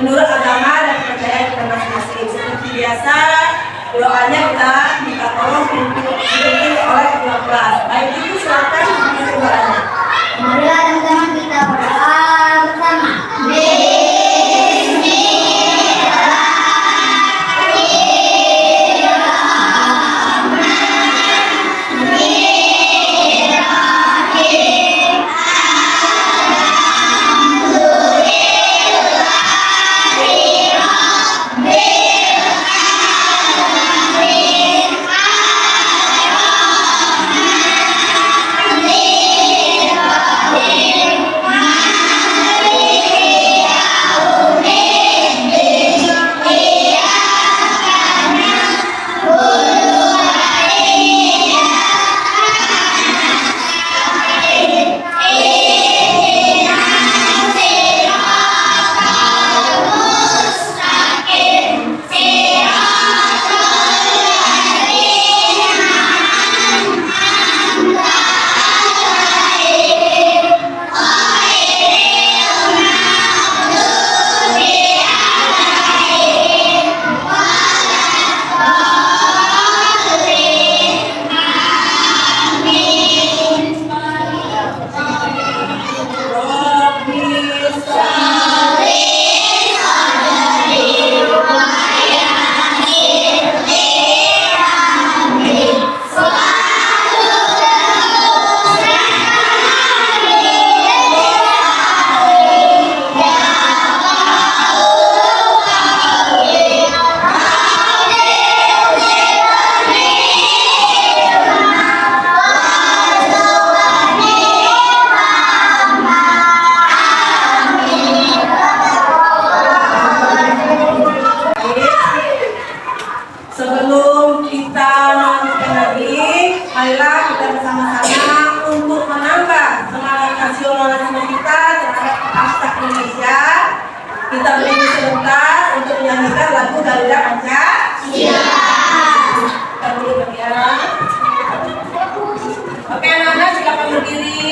menurut agama dan kepercayaan kita masing-masing. Seperti biasa, doanya kita minta tolong untuk dipimpin oleh ketua kelas. Baik itu silakan dipimpin doanya. Marilah teman-teman kita berdoa bersama. Sebelum kita melanjutkan lagi, marilah kita bersama-sama untuk menambah semangat nasionalisme kita terhadap bangsa Indonesia. Kita berdiri sebentar untuk menyanyikan lagu Garuda Pancasila. Kita berdiri ya. Oke anak-anak, silakan berdiri.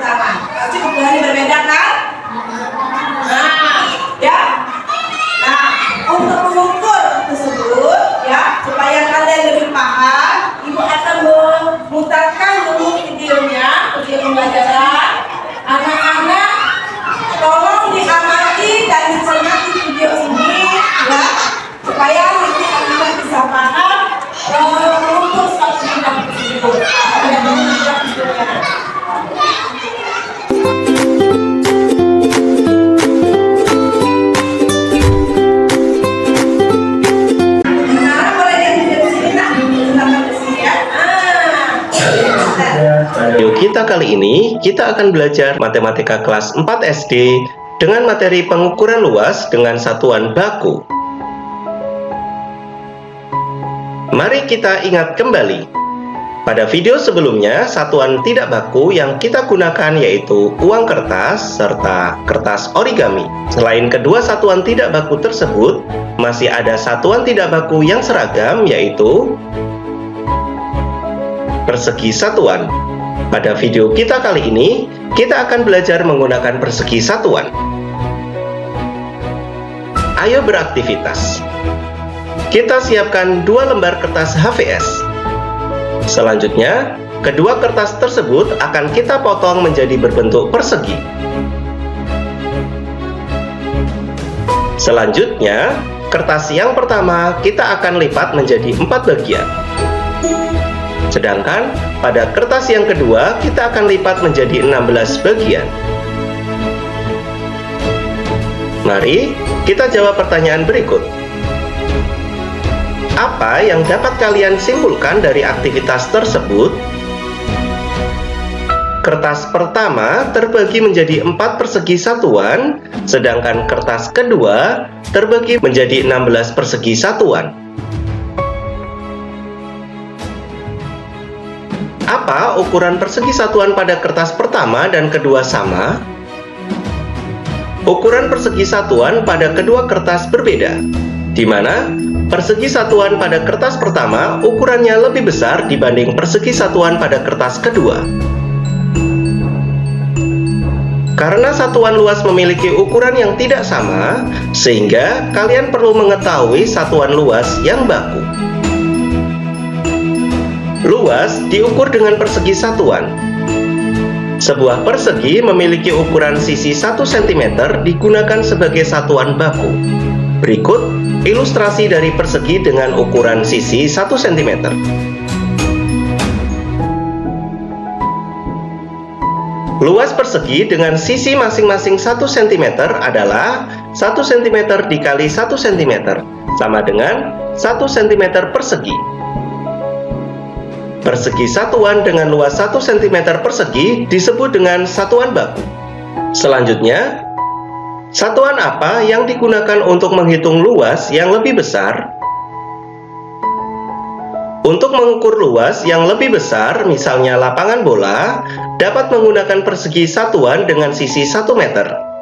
tangan. Pasti ukurannya berbeda kan? Nah, ya. Nah, untuk mengukur tersebut, ya, supaya kalian lebih paham, Ibu akan memutarkan dulu videonya, video pembelajaran. Anak-anak, tolong diamati dan dicermati video ini, ya, supaya nanti anak-anak bisa paham mengukur suatu bidang tersebut. Video kita kali ini, kita akan belajar matematika kelas 4 SD dengan materi pengukuran luas dengan satuan baku. Mari kita ingat kembali. Pada video sebelumnya, satuan tidak baku yang kita gunakan yaitu uang kertas serta kertas origami. Selain kedua satuan tidak baku tersebut, masih ada satuan tidak baku yang seragam yaitu persegi satuan. Pada video kita kali ini, kita akan belajar menggunakan persegi satuan. Ayo beraktivitas. Kita siapkan 2 lembar kertas HVS. Selanjutnya, kedua kertas tersebut akan kita potong menjadi berbentuk persegi. Selanjutnya, kertas yang pertama kita akan lipat menjadi 4 bagian. Sedangkan pada kertas yang kedua kita akan lipat menjadi 16 bagian. Mari kita jawab pertanyaan berikut. Apa yang dapat kalian simpulkan dari aktivitas tersebut? Kertas pertama terbagi menjadi 4 persegi satuan, sedangkan kertas kedua terbagi menjadi 16 persegi satuan. Apa ukuran persegi satuan pada kertas pertama dan kedua sama? Ukuran persegi satuan pada kedua kertas berbeda, di mana persegi satuan pada kertas pertama ukurannya lebih besar dibanding persegi satuan pada kertas kedua. Karena satuan luas memiliki ukuran yang tidak sama, sehingga kalian perlu mengetahui satuan luas yang baku. Luas diukur dengan persegi satuan. Sebuah persegi memiliki ukuran sisi 1 cm digunakan sebagai satuan baku. Berikut ilustrasi dari persegi dengan ukuran sisi 1 cm. Luas persegi dengan sisi masing-masing 1 cm adalah 1 cm dikali 1 cm, sama dengan 1 cm persegi. Persegi satuan dengan luas 1 cm persegi disebut dengan satuan baku. Selanjutnya, satuan apa yang digunakan untuk menghitung luas yang lebih besar? Untuk mengukur luas yang lebih besar, misalnya lapangan bola, dapat menggunakan persegi satuan dengan sisi 1 meter.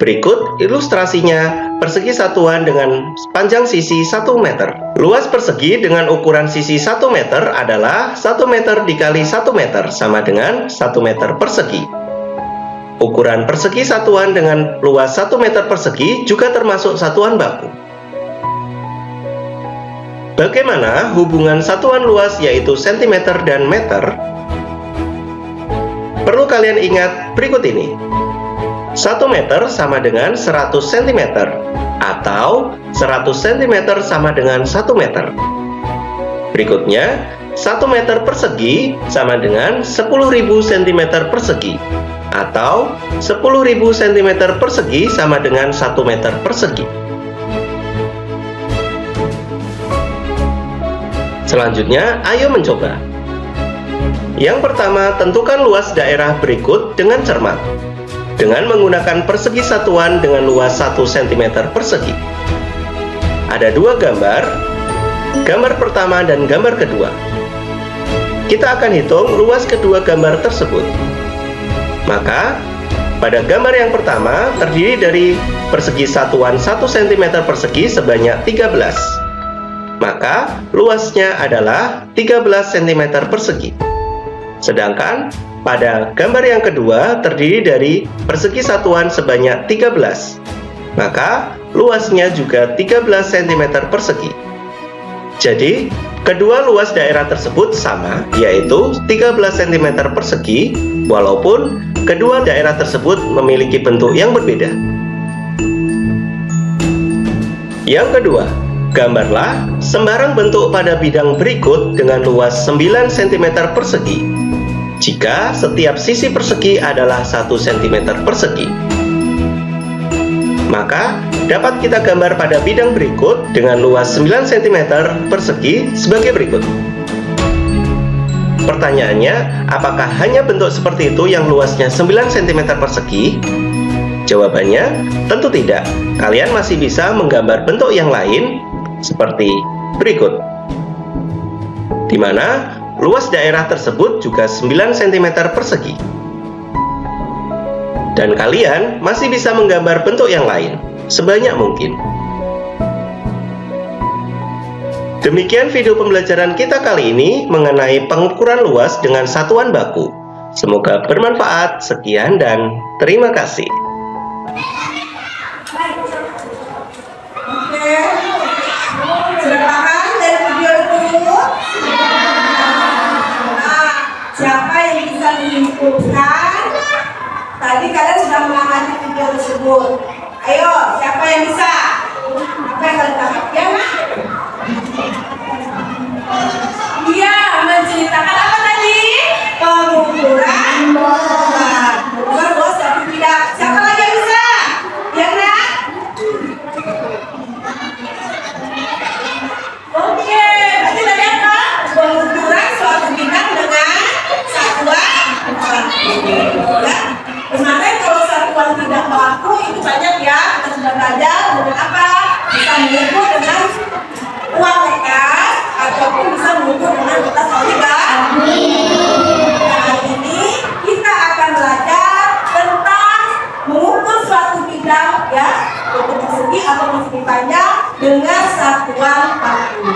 Berikut ilustrasinya persegi satuan dengan panjang sisi 1 meter. Luas persegi dengan ukuran sisi 1 meter adalah 1 meter dikali 1 meter, sama dengan 1 meter persegi. Ukuran persegi satuan dengan luas 1 meter persegi juga termasuk satuan baku. Bagaimana hubungan satuan luas yaitu cm dan meter? Perlu kalian ingat berikut ini. 1 meter sama dengan 100 cm, atau 100 cm sama dengan 1 meter. Berikutnya, 1 meter persegi sama dengan 10.000 cm persegi, atau 10.000 cm persegi sama dengan 1 meter persegi. Selanjutnya, ayo mencoba. Yang pertama, tentukan luas daerah berikut dengan cermat, dengan menggunakan persegi satuan dengan luas 1 cm persegi. Ada 2 gambar, gambar pertama dan gambar kedua. Kita akan hitung luas kedua gambar tersebut. Maka, pada gambar yang pertama terdiri dari persegi satuan 1 cm persegi sebanyak 13. Maka, luasnya adalah 13 cm persegi. Sedangkan Pada gambar yang kedua terdiri dari persegi satuan sebanyak 13. Maka luasnya juga 13 cm persegi. Jadi, kedua luas daerah tersebut sama, yaitu 13 cm persegi, walaupun kedua daerah tersebut memiliki bentuk yang berbeda. Yang kedua, gambarlah sembarang bentuk pada bidang berikut dengan luas 9 cm persegi, jika setiap sisi persegi adalah 1 cm persegi. Maka, dapat kita gambar pada bidang berikut dengan luas 9 cm persegi sebagai berikut. Pertanyaannya, apakah hanya bentuk seperti itu yang luasnya 9 cm persegi? Jawabannya, tentu tidak. Kalian masih bisa menggambar bentuk yang lain seperti berikut, di mana luas daerah tersebut juga 9 cm persegi. Dan kalian masih bisa menggambar bentuk yang lain sebanyak mungkin. Demikian video pembelajaran kita kali ini mengenai pengukuran luas dengan satuan baku. Semoga bermanfaat. Sekian dan terima kasih. Oke, sudah paham dari video itu? Nah, siapa yang bisa menyimpulkan? Tadi kalian sudah mengamati video tersebut. Ayo, siapa yang bisa? Apa yang kalian tangkap? Ya, Mak? Iya, menceritakan apa tadi? Pengukuran luas. Pengukuran luas tapi tidak. Siapa lagi yang bisa? Ya, Nak? Oke, berarti tadi apa? Pengukuran suatu bidang dengan satuan baku. Ya, kemarin kalau satuan tidak baku itu banyak ya. Kita sudah belajar dengan apa? Bisa mengukur dengan uang kertas ataupun bisa mengukur dengan kertas poligami. Nah, hari ini kita akan belajar tentang mengukur suatu bidang ya, bentuk persegi atau persegi panjang dengan satuan baku.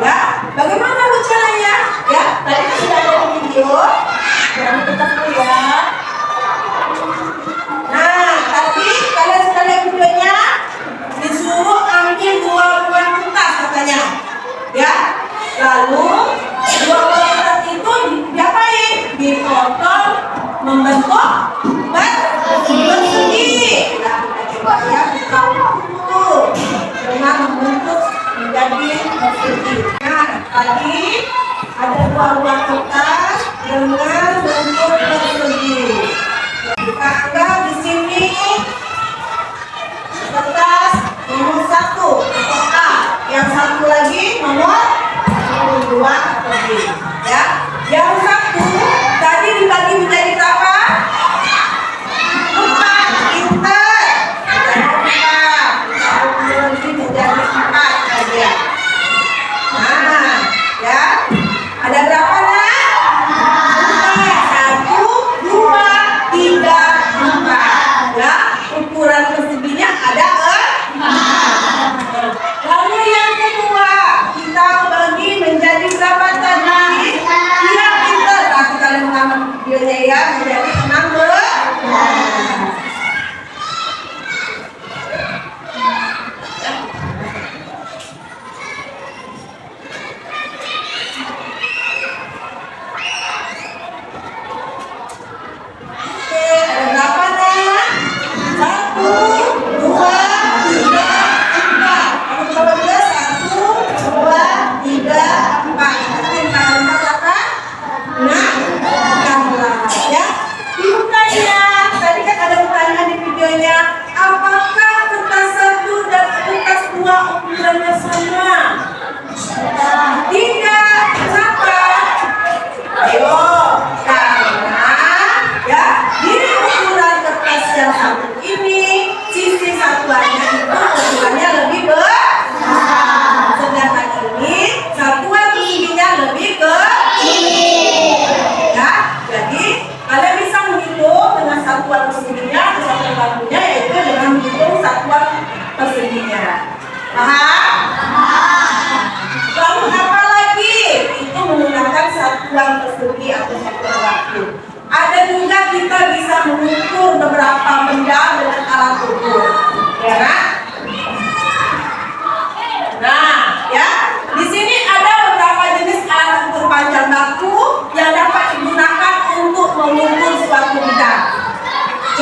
Ya, bagaimana lu caranya? Ya, tadi kan sudah ada di video. Jangan lupa dulu ya. Nah, tadi kalian sudah lihat videonya, disuruh ambil 2 buah kertas katanya. Ya, lalu 2 buah kertas itu diapain? Dipotong membentuk persegi. Nah, kita coba ya, kita ukur dengan membentuk menjadi persegi. Nah, tadi ada 2 buah kertas dengan bentuk persegi. Kita anggap di sini kertas nomor 1 atau A, yang satu lagi nomor 2 atau B. Ya, yang satu tadi dibagi menjadi berapa? 4 liter. Jadi menjadi 4 saja. Nah, ya, ada berapa nak? 1, 2,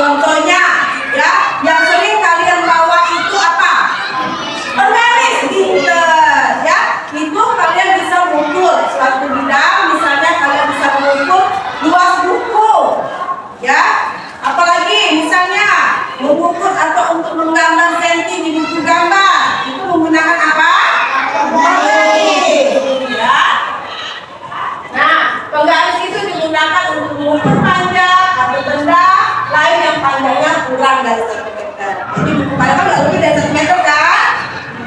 Contohnya, ya, yang sering kalian bawa itu apa? Penggaris, pinter, ya. Itu kalian bisa mengukur suatu bidang, misalnya kalian bisa mengukur luas buku, ya. Apalagi misalnya mengukur atau untuk menggambar senti di buku gambar, itu menggunakan apa? Penggaris, ya. Nah, penggaris itu digunakan untuk mengukur panjang atau benda lain yang panjangnya kurang dari 1 meter. Jadi buku kalian kan nggak lebih dari 1 meter kan?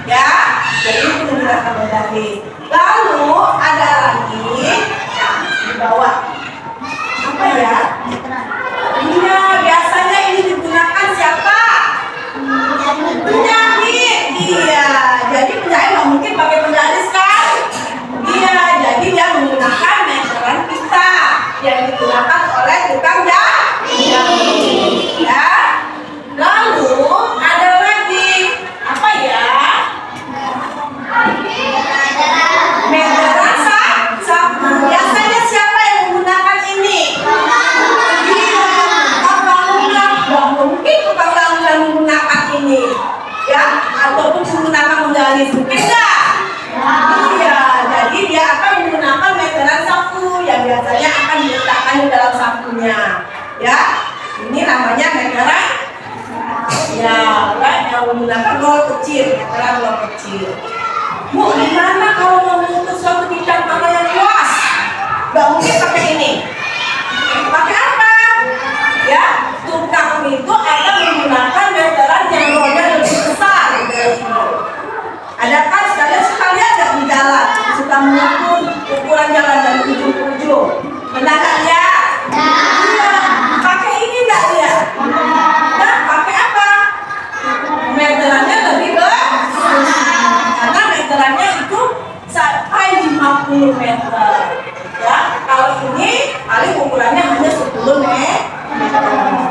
Ya, jadi itu menggunakan penggaris. Lalu ada lagi, nah, di bawah apa ya? Iya, biasanya ini digunakan siapa? Penjahit. Iya, jadi penjahit nggak mungkin pakai penggaris kan? Iya, jadi dia menggunakan meteran kita yang digunakan oleh tukang jahit. Ya. Lalu ada lagi apa ya? Meteran sapu. Biasanya siapa yang menggunakan ini? Iya, tukang bangunan. Nggak mungkin tukang bangunan menggunakan ini, ya, ataupun menggunakan penggaris, mungkin nggak? Iya, jadi dia akan menggunakan meteran sapu yang biasanya akan diletakkan di dalam sapunya, ya. Ini namanya meteran, ya, kan, yang menggunakan roll kecil, meteran roll kecil. Bu, gimana kalau mau mengukur suatu bidang tanah yang luas? Nggak mungkin pakai ini. Pakai apa? Ya, tukang itu akan menggunakan meteran yang rollnya lebih besar dari ini. Ada kan sekalian nggak di jalan suka mengukur ukuran jalan dari ujung ke ujung. Benar nggak ya? Iya. Pakai ini nggak dia? Nah, pakai apa? Meterannya lebih besar. Karena meterannya itu sampai 50 meter. Ya, kalau ini paling ukurannya hanya 10 meter.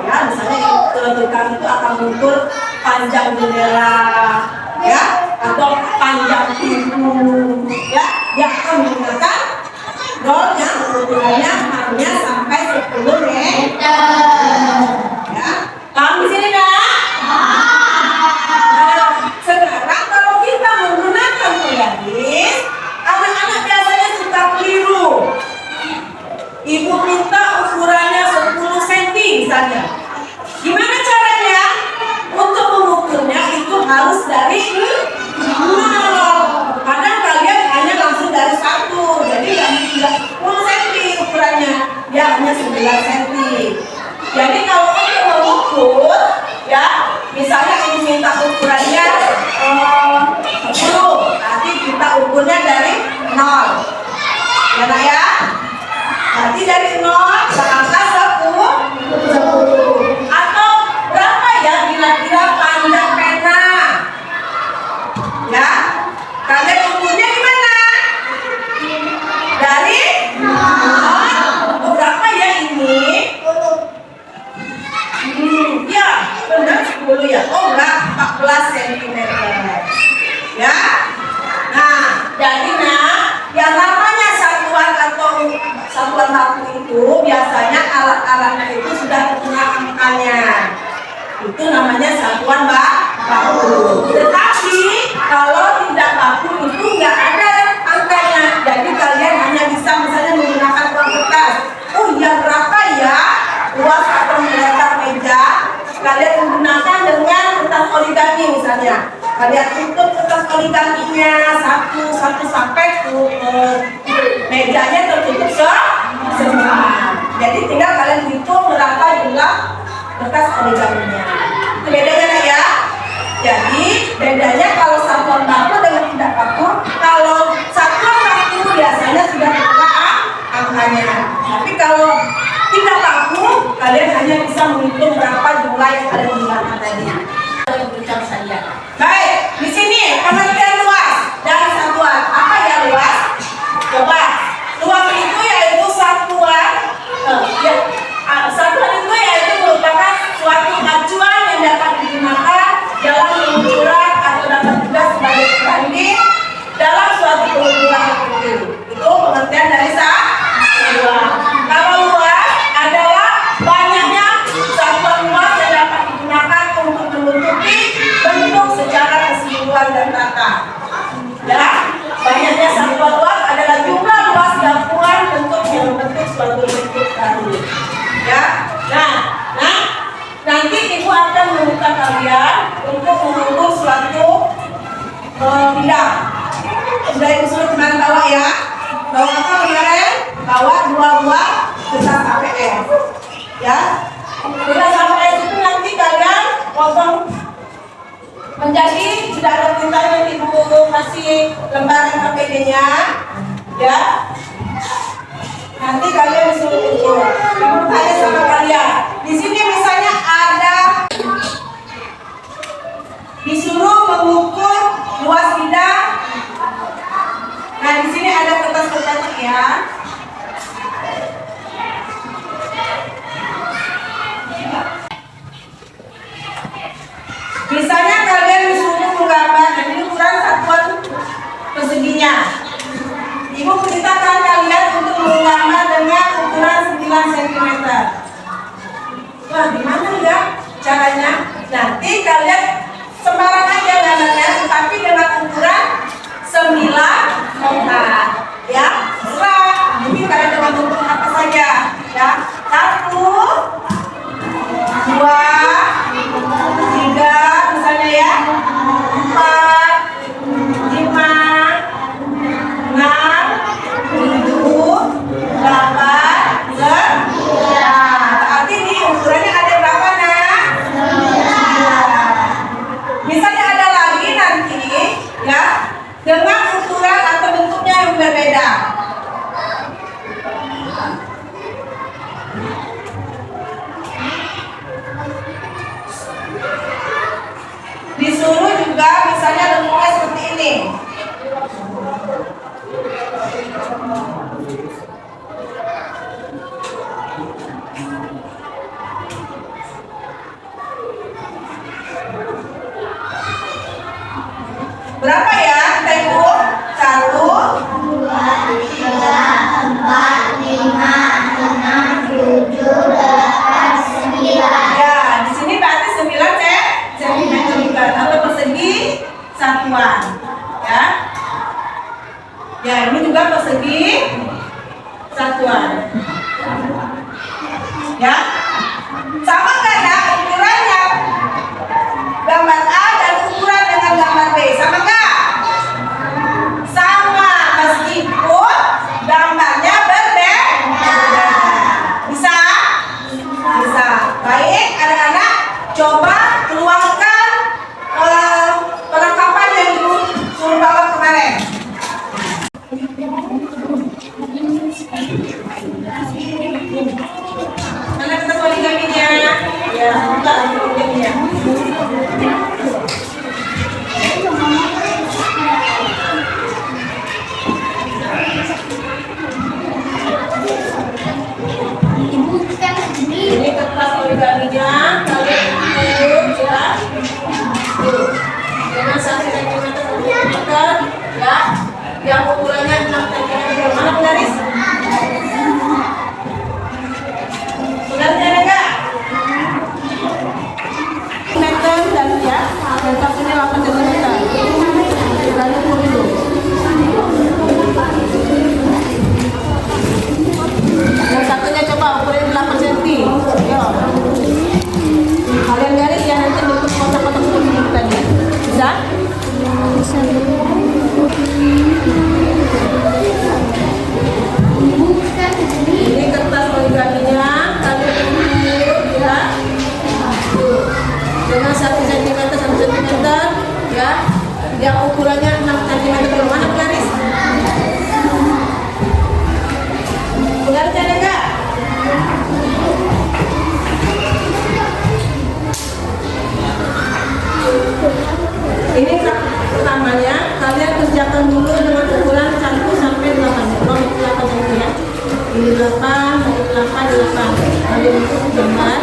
Ya, misalnya tukang itu akan mengukur panjang jendela, ya, atau panjang pintu, ya, dia akan menggunakan roll yang ukurannya hanya sampai 10 meter. Ya, paham di sini nggak? Nah, sekarang kalau kita menggunakan penggaris, anak-anak biasanya suka keliru. Ibu minta ukurannya 10 cm misalnya. Gimana caranya? Untuk mengukurnya itu harus dari 0. Kadang kalian hanya langsung dari 1, jadi nggak 10 cm ukurannya, dia hanya 9 cm. Jadi kalau untuk mengukur, ya, misalnya ini minta ukurannya 10, nanti kita ukurnya dari 0, ya nak ya? Nanti dari 0 ke angka 10. Atau berapa ya kira-kira panjang pena? Ya, kalian ukurnya gimana? Dari 0. Berapa ya ini? Ya, benar 10 ya. Oh enggak, 14 cm. Ya. Nah, jadi yang namanya satuan atau satuan baku itu biasanya alat-alatnya itu sudah terkena angkanya. Itu namanya satuan baku. Tetapi kalau tidak baku itu nggak ada angkanya. Jadi kalian hanya bisa misalnya menggunakan uang kertas. Oh ya, berapa ya luas atau melebar meja? Kalian menggunakan dengan kertas origami misalnya. Kalian tutup kertas origaminya satu sampai mejanya tertutup semua. Jadi tinggal kalian hitung berapa jumlah kertas origaminya. Itu bedanya ya. Jadi bedanya kalau satuan baku dengan tidak baku. Kalau satuan baku biasanya sudah terkena angkanya. Tapi kalau tidak baku, kalian hanya bisa menghitung berapa jumlah yang kalian gunakan tadi. Baik, di sini pengertian luas dan satuan. Apa ya luas? Coba, luas itu yaitu satuan. Satuan itu yaitu merupakan suatu acuan yang dapat digunakan dalam pengukuran atau dapat juga sebagai perbanding dalam suatu pengukuran tertentu. Itu pengertian dari satuan. Kalau luas adalah banyaknya satuan luas Sudah ibu suruh kemarin bawa ya. Bawa apa kemarin? Bawa 2 buah kertas APS. Ya. Kertas APS itu nanti kalian potong menjadi, sudah ada tintanya ibu kasih lembaran APD-nya. Ya. Nanti kalian disuruh ukur. Ibu tanya sama kalian. Di sini misalnya ada disuruh mengukur luas bidang. Nah, di sini ada kertas-kertasnya ya. Misalnya kalian disuruh menggambar, ini ukuran satuan perseginya. Ibu perintahkan kalian untuk menggambar dengan ukuran 9 cm. Wah, gimana ya caranya? Nanti kalian sembarang aja gambarnya, tetapi dengan ukuran 9 kontak. Ya, serah. Jadi kalian coba ukur apa saja. Ya, 1, 2, 3, misalnya ya, 4, 5, 6, 7, 8, 9. Berarti ini ukurannya ada berapa nak? 9. Misalnya ada lagi nanti ya dengan ukuran atau bentuknya yang berbeda. Disuruh juga misalnya bentuknya seperti ini. Berapa ya kita hitung? 1, 2, 3, 4, 5, 6, 7, 8, 9. ya, di sini berarti 9 cm juga atau persegi satuan. Ya. Ya, ini juga persegi satuan. Ya. Sama nggak ya ukurannya? Gambar A dan ukuran dengan gambar B sama nggak? Sama, meskipun gambarnya berbeda. Bisa? Bisa. Baik, anak-anak, coba keluarkan perlengkapan yang ibu suruh bawa kemarin. Mana kita poligaminya? Ya, buka poligaminya. Ibu kan sendiri. Ini kertas poligaminya, kalian ukur ya. Tuh. Dengan 1 cm ya, yang ukurannya 6 cm. Mana penggaris? Penggarisnya ada nggak? Meter dan ya, dan satunya 8 cm. Lalu ukur dulu. Yang satunya coba ukurin 8 cm. Yo. Kalian garis ya, nanti bentuk kotak-kotak seperti ini tadi. Bisa? Bisa. Ini kertas poligaminya, kalian ukur ya. Dengan 1 cm, 1 cm ya. Yang ukurannya 6 cm. Mana penggaris? Penggarisnya ada nggak? Ini pertamanya kalian kerjakan dulu dengan ukuran 1 sampai 8. 8 cm ya. Ini 8, 8, 8. Kalian gambar.